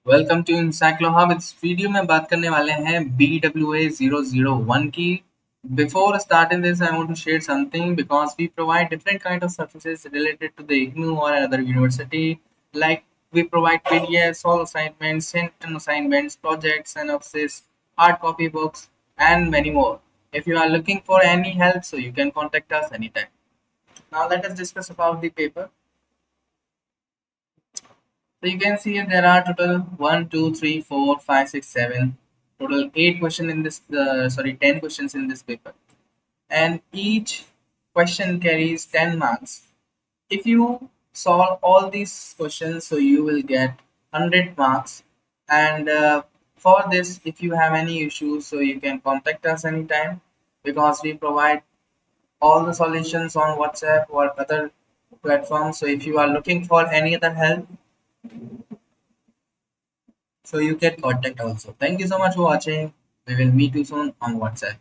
Welcome to इनसाइक्लोहब। इस video में बात करने वाले हैं BWA 001 की। Before starting this, I want to share something because we provide different kind of services related to the Ignou or another university. Like we provide PDFs, all assignments, sent assignments, projects, analysis, hard copy books, and many more. If you are looking for any help, so you can contact us anytime. Now let us discuss about the paper. So you can see there are total 1, 2, 3, 4, 5, 6, 7, total 8 questions in this, 10 questions in this paper. And each question carries 10 marks. If you solve all these questions, so you will get 100 marks. And for this, if you have any issues, so you can contact us anytime because we provide all the solutions on WhatsApp or other platforms. So if you are looking for any other help, so you can contact also. Thank you so much for watching. We will meet you soon on WhatsApp.